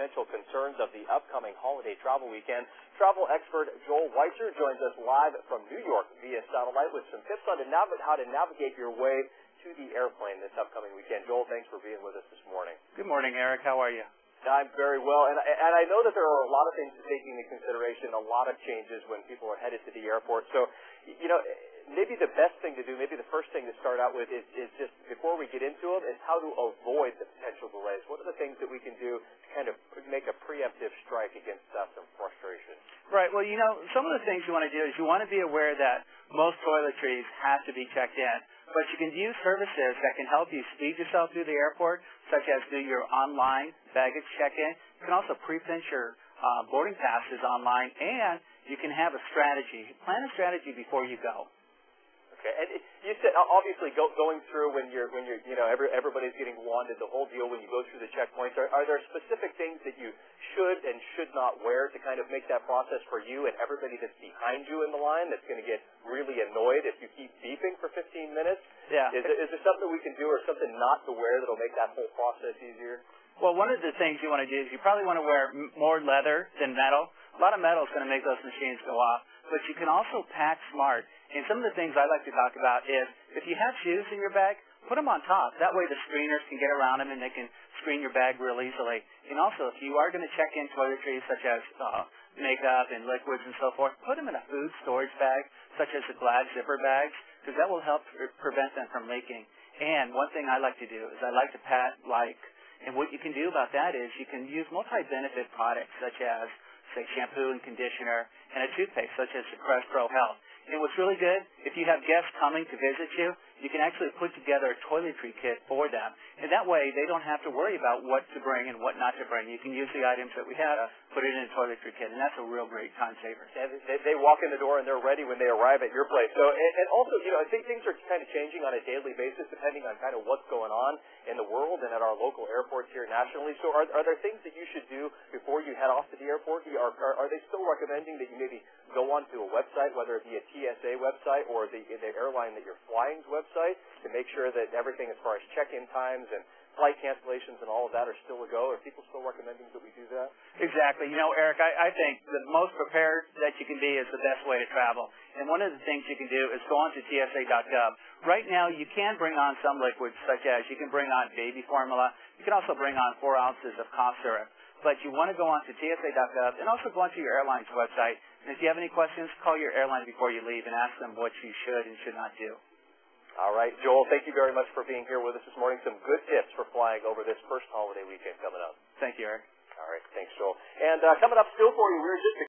potential concerns of the upcoming holiday travel weekend. Travel expert Joel Weitzer joins us live from New York via satellite with some tips on how to navigate your way to the airplane this upcoming weekend. Joel, thanks for being with us this morning. Good morning, Eric. How are you? I'm very well, and I know that there are a lot of things to take into consideration, a lot of changes when people are headed to the airport. So, maybe the best thing to do, maybe the first thing to start out with is just, before we get into them, is how to avoid the potential delays. What are the things that we can do to kind of make a preemptive strike against some frustration? Right. Well, some of the things you want to do is you want to be aware that most toiletries have to be checked in. But you can use services that can help you speed yourself through the airport, such as do your online baggage check-in. You can also pre-print your boarding passes online, and you can have a strategy. Plan a strategy before you go. Okay, and you said obviously going through when you're everybody's getting wanded, the whole deal when you go through the checkpoints. Are there specific things that you should and should not wear to kind of make that process for you and everybody that's behind you in the line that's going to get really annoyed if you keep beeping for 15 minutes? Yeah. Is there something we can do or something not to wear that'll make that whole process easier? Well, one of the things you want to do is you probably want to wear more leather than metal. A lot of metal is going to make those machines go off, but you can also pack smart. And some of the things I like to talk about is if you have shoes in your bag, put them on top. That way the screeners can get around them and they can screen your bag real easily. And also, if you are going to check in toiletries such as makeup and liquids and so forth, put them in a food storage bag, such as the Glad zipper bags, because that will help prevent them from leaking. And one thing I like to do is I like to and what you can do about that is you can use multi-benefit products such as, say, shampoo and conditioner, and a toothpaste such as the Crest Pro Health. And what's really good, if you have guests coming to visit you, you can actually put together a toiletry kit for them. And that way, they don't have to worry about what to bring and what not to bring. You can use the items that we have, put it in a toiletry kit, and that's a real great time saver. They walk in the door and they're ready when they arrive at your place. So, and also, I think things are kind of changing on a daily basis depending on kind of what's going on in the world and at our local airports here nationally. So are there things that you should do before you head off to the airport? Are they still recommending that you maybe go onto a website, whether it be a TSA website or the airline that you're flying's website, to make sure that everything as far as check-in times and flight cancellations and all of that are still a go? Are people still recommending that we do that? Exactly. Eric, I think the most prepared that you can be is the best way to travel. And one of the things you can do is go onto TSA.gov. Right now, you can bring on some liquids, such as you can bring on baby formula. You can also bring on 4 ounces of cough syrup. But you want to go onto TSA.gov and also go onto your airline's website. And if you have any questions, call your airline before you leave and ask them what you should and should not do. All right, Joel, thank you very much for being here with us this morning. Some good tips for flying over this first holiday weekend coming up. Thank you, Eric. All right, thanks, Joel. And coming up still for you, we're just